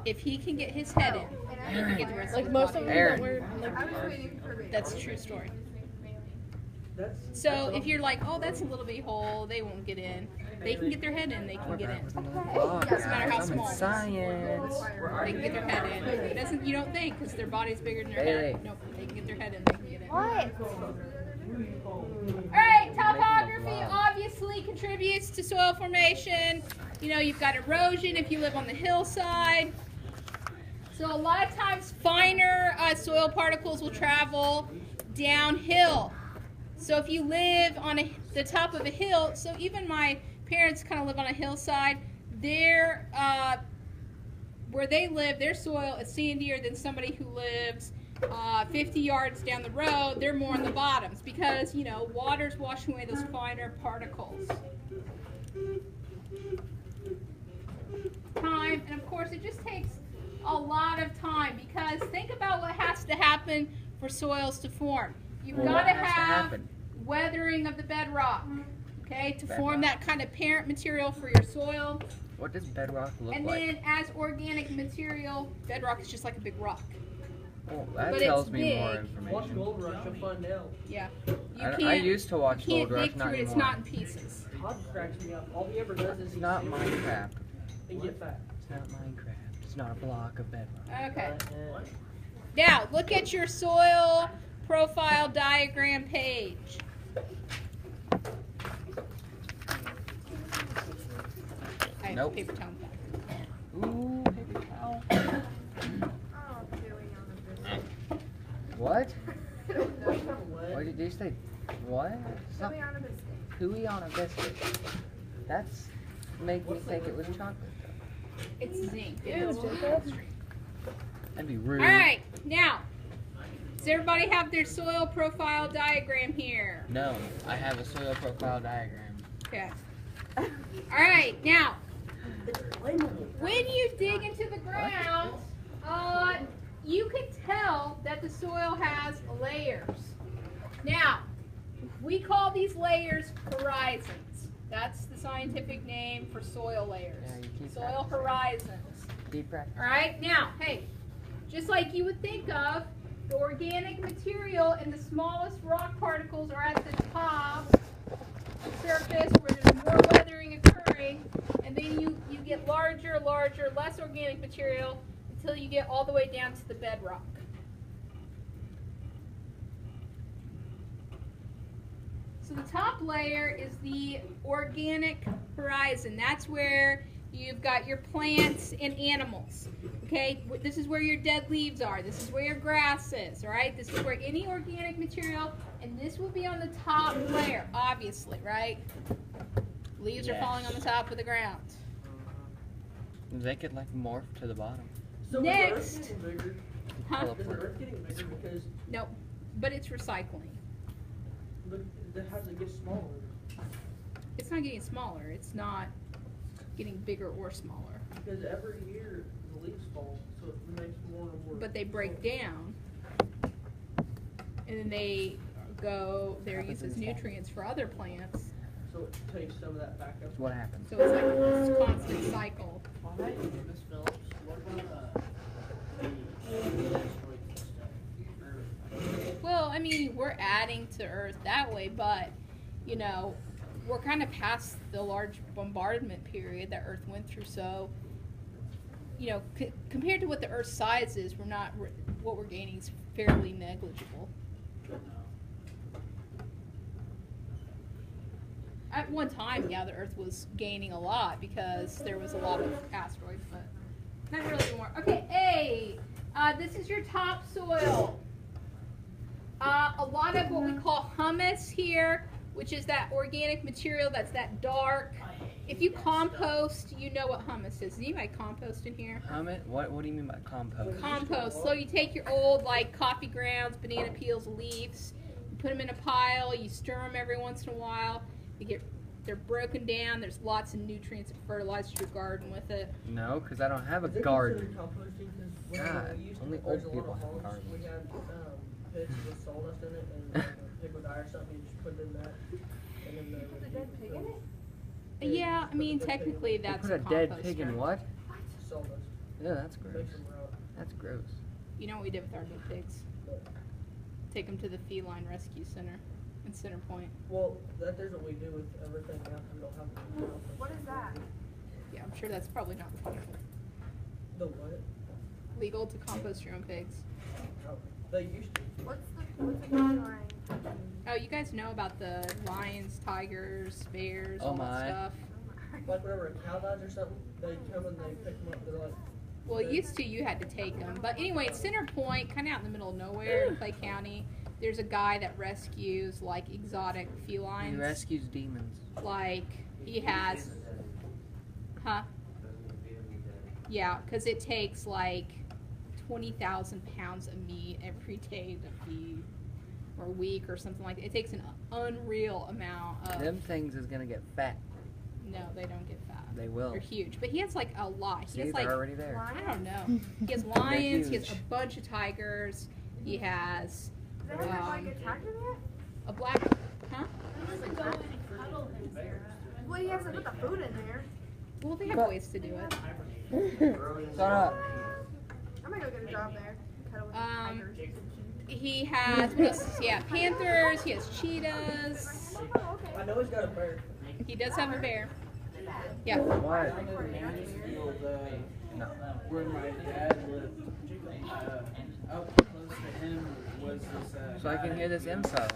if he can get his head in, he can get the rest of his most body. of them don't wear. That's a true story. So if you're like, oh, that's a little bitty hole, they won't get in. They can get their head in. They can get in. Doesn't matter how small. Science. They can get their head in. It doesn't. You don't think because their body's bigger than their head. Nope. They can get their head in. They can get in. What? All right. Topography obviously contributes to soil formation. You know, you've got erosion if you live on the hillside. So a lot of times finer soil particles will travel downhill. So if you live on the top of a hill, so even my parents kind of live on a hillside, where they live, their soil is sandier than somebody who lives 50 yards down the road. They're more in the bottoms because, you know, water's washing away those finer particles. Time, and of course it just takes a lot of time because think about what has to happen for soils to form. You've got to have weathering of the bedrock, okay, to form that kind of parent material for your soil. What does bedrock look like? And then as organic material, bedrock is just like a big rock. Oh, that tells me more information. Watch Gold Rush, you'll find out. Yeah. I used to watch Gold Rush, not anymore. It's not in pieces. Todd cracks me up. All he ever does is It's not Minecraft. and get fat. It's not Minecraft. It's not a block of bedrock. Okay. Now, look at your soil profile diagram page. I have paper towel back. Ooh, paper towel. What? What did you say? What? Pooey on a biscuit. Pooey on a biscuit. That's make me think it was chocolate. It's zinc. That'd be rude. Alright, now, does everybody have their soil profile diagram here? No, I have a soil profile diagram. Okay. Alright, now, when you dig into the ground, you can tell that the soil has layers. Now, we call these layers horizons. That's the scientific name for soil layers. Yeah, soil horizons. Deep practice. Alright, now, hey, just like you would think of, the organic material and the smallest rock particles are at the top surface where there's more weathering occurring, and then you get larger, less organic material until you get all the way down to the bedrock. So the top layer is the organic horizon. That's where you've got your plants and animals. Okay, this is where your dead leaves are. This is where your grass is, all right? This is where any organic material, and this will be on the top layer, obviously, right? Leaves are falling on the top of the ground. They could like morph to the bottom. So Next. Is the earth getting bigger because Nope, but it's recycling. how does it get smaller? It's not getting smaller. It's not getting bigger or smaller. Because every year the leaves fall, so it makes more and more. But they break down, and then they they're used as nutrients for other plants. So it takes some of that back up. What happens? So it's like this constant cycle. Miss Phillips, what about Well, I mean, we're adding to Earth that way, but, you know, we're kind of past the large bombardment period that Earth went through, so, you know, compared to what the Earth's size is, what we're gaining is fairly negligible. At one time, yeah, the Earth was gaining a lot because there was a lot of asteroids, but not really anymore. Okay, A, this is your topsoil. A lot of what we call humus here, which is that organic material that's that dark. If you compost, you know what humus is. Does anybody compost in here? Humus? What do you mean by compost? Compost. So you take your old like coffee grounds, banana peels, leaves, you put them in a pile, you stir them every once in a while. They're broken down. There's lots of nutrients and fertilize your garden with it. No, because I don't have a garden. God, only old people have gardens. We had pits with sawdust in it and pickle dye or something. You just put it in that. And then Put a dead pig in it? Yeah, I mean technically that's Put a dead pig in what? Sawdust. Yeah, that's gross. Takes them out. That's gross. You know what we did with our guinea pigs? Take them to the Feline Rescue Center in Center Point. Well, that is what we do with everything after we don't have them. What is that? Yeah, I'm sure that's probably not legal. The what? Legal to compost your own pigs. Oh, they used to. What's the line? Oh, you guys know about the lions, tigers, bears, Oh all my. that stuff? Like whenever a cow dies or something, they come and they pick them up. They're like, Well, used to you had to take them, but anyway, it's Center Point, kind of out in the middle of nowhere in Clay County. There's a guy that rescues like exotic He felines. rescues demons. Like he has, huh? Yeah, because it takes like 20,000 pounds of meat every day to feed, or a week or something like that. It takes an unreal amount of. Them things is gonna get fat. No, they don't get fat. They will. They're huge, but he has like a lot. He See, has they're like already there. I don't know. He has lions. He has a huge. bunch of tigers. He has Does anyone like a tiger yet? a black, huh? Well, he has to put the food in there. Well, they have ways to do it. Shut up. I'm gonna go get a job there. Cuddle with the tigers. He has what else? Does he have panthers. He has cheetahs. Oh, okay. I know he's got a bear. He does have a bear. Yeah. What? No. Where my dad lived, up close to him was this. So I can hear this info.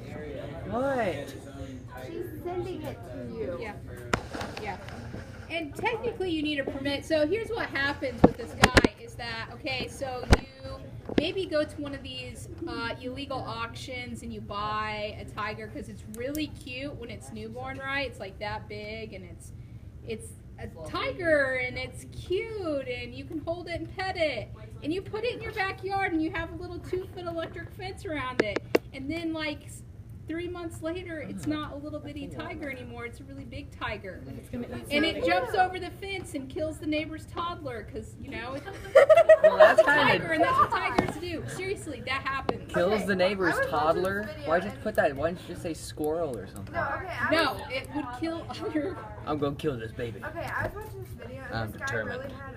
Area. What? His own tiger. She's sending it to you. Yeah. Yeah. And technically you need a permit. So here's what happens with this guy is that, okay, so you maybe go to one of these illegal auctions and you buy a tiger because it's really cute when it's newborn, right? It's like that big and it's a tiger and it's cute and you can hold it and pet it. And you put it in your backyard and you have a little 2-foot electric fence around it. And then like 3 months later, it's not a little bitty tiger anymore. It's a really big tiger. And it jumps over the fence and kills the neighbor's toddler because, you know, it's Well, that's a kind tiger of and that's what tigers do. Seriously, that happens. kills the neighbor's I was watching toddler. this video Why'd you and- put that? Why didn't you just say squirrel or something? No, okay. No, it would kill other. I'm gonna kill this baby. Okay, I was watching this video and I'm this guy determined. really had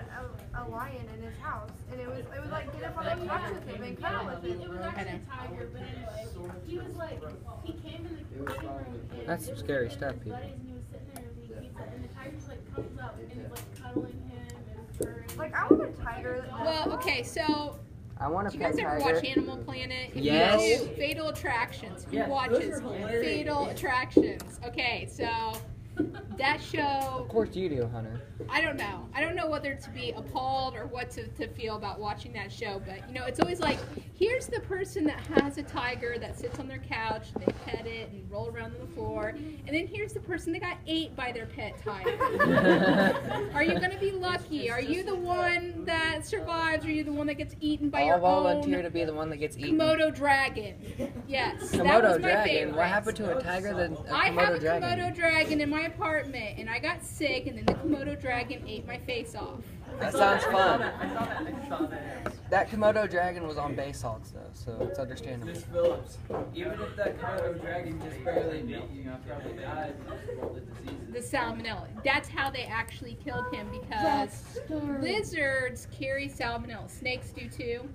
a lion in his house, and it was like get up on the couch with him and cuddle with him. It was actually a tiger, but anyway, he was like, he came in the living room and That's some it was scary him and stuff, his people. buddies, and he was sitting there and eating pizza, and the tiger just like comes up and is like cuddling him and purring. Like I want a tiger. Well, okay, so I want do a you guys pet ever tiger. watch Animal Planet? If Yes. you do, Fatal Attractions. Who Yes, those watches are hilarious. Fatal Attractions? Okay, so that show. Of course you do, Hunter. I don't know. I don't know whether to be appalled or what to feel about watching that show. But, you know, it's always like, here's the person that has a tiger that sits on their couch and they pet it and roll around on the floor. And then here's the person that got ate by their pet tiger. Are you going to be lucky? Are you the one that survives? Or are you the one that gets eaten by I'll your volunteer own to be the one that gets eaten. Komodo dragon? Yes, that Komodo was my dragon. favorite. What happened to a tiger than a I have Komodo a dragon? Komodo dragon in my apartment, and I got sick, and then the Komodo dragon ate my face off. That sounds fun. I saw that. That Komodo dragon was on bay salts though, so it's understandable. Miss Phillips, even if that Komodo dragon just barely beat you, probably died from the diseases. The salmonella. That's how they actually killed him because lizards carry salmonella. Snakes do too.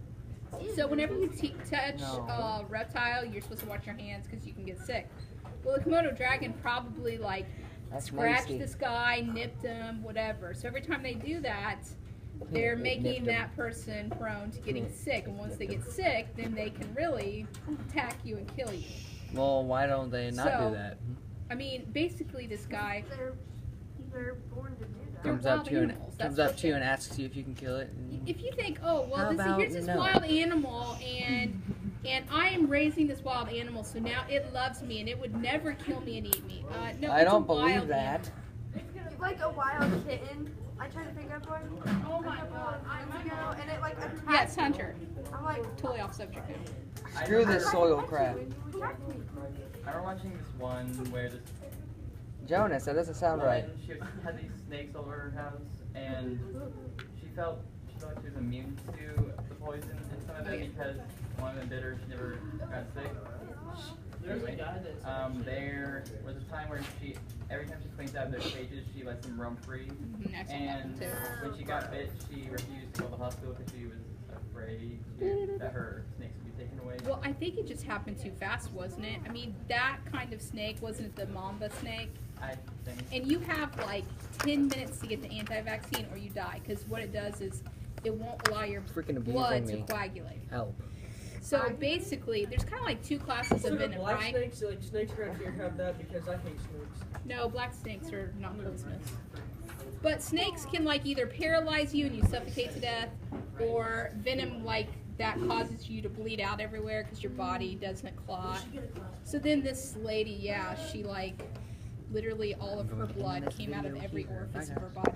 So whenever you touch a reptile, you're supposed to wash your hands because you can get sick. Well, the Komodo dragon probably like That's scratched nasty. this guy, nipped him, whatever. So every time they do that, they're making Nipped him. that person prone to getting sick. And once they get sick, then they can really attack you and kill you. Well, why don't they not So- do that? I mean, basically this guy, They're born to do that. They're Comes up wild to you and animals, comes that's up what to you they- and asks you if you can kill it. And if you think, oh, well, How about here's this no? wild animal, and I am raising this wild animal, so now it loves me, and it would never kill me and eat me. No, I it's a don't believe wild that. Like a wild kitten. I tried to pick up one. Oh my god, Months ago, and it like attacked Yes, me. Hunter. I'm like, Totally off subject now. Screw this I soil attacked crap. you and you attacked me. I remember watching this one where this Jonas, that doesn't sound right. woman, she had these snakes all over her house, and she felt like she was immune to the poison and some of it because one of them bit her, she never got sick. There's a Anyway, guy that's there was a time where every time she cleans out their cages, she lets them roam free. I've seen that And one too. when she got bit, she refused to go to the hospital because she was afraid that her snakes would be taken away. Well, I think it just happened too fast, wasn't it? I mean, that kind of snake wasn't the mamba snake. I think. And you have like 10 minutes to get the anti-vaccine or you die, because what it does is it won't allow your Freaking blood abusing to me. coagulate. Help. So basically, there's kind of like two classes So of the venom, black right? snakes, like snakes around here have that because I hate snakes. No, black snakes are not poisonous. But snakes can like either paralyze you and you suffocate to death, or venom like that causes you to bleed out everywhere because your body doesn't clot. So then this lady, yeah, she like literally all of her blood came out of every orifice of her body.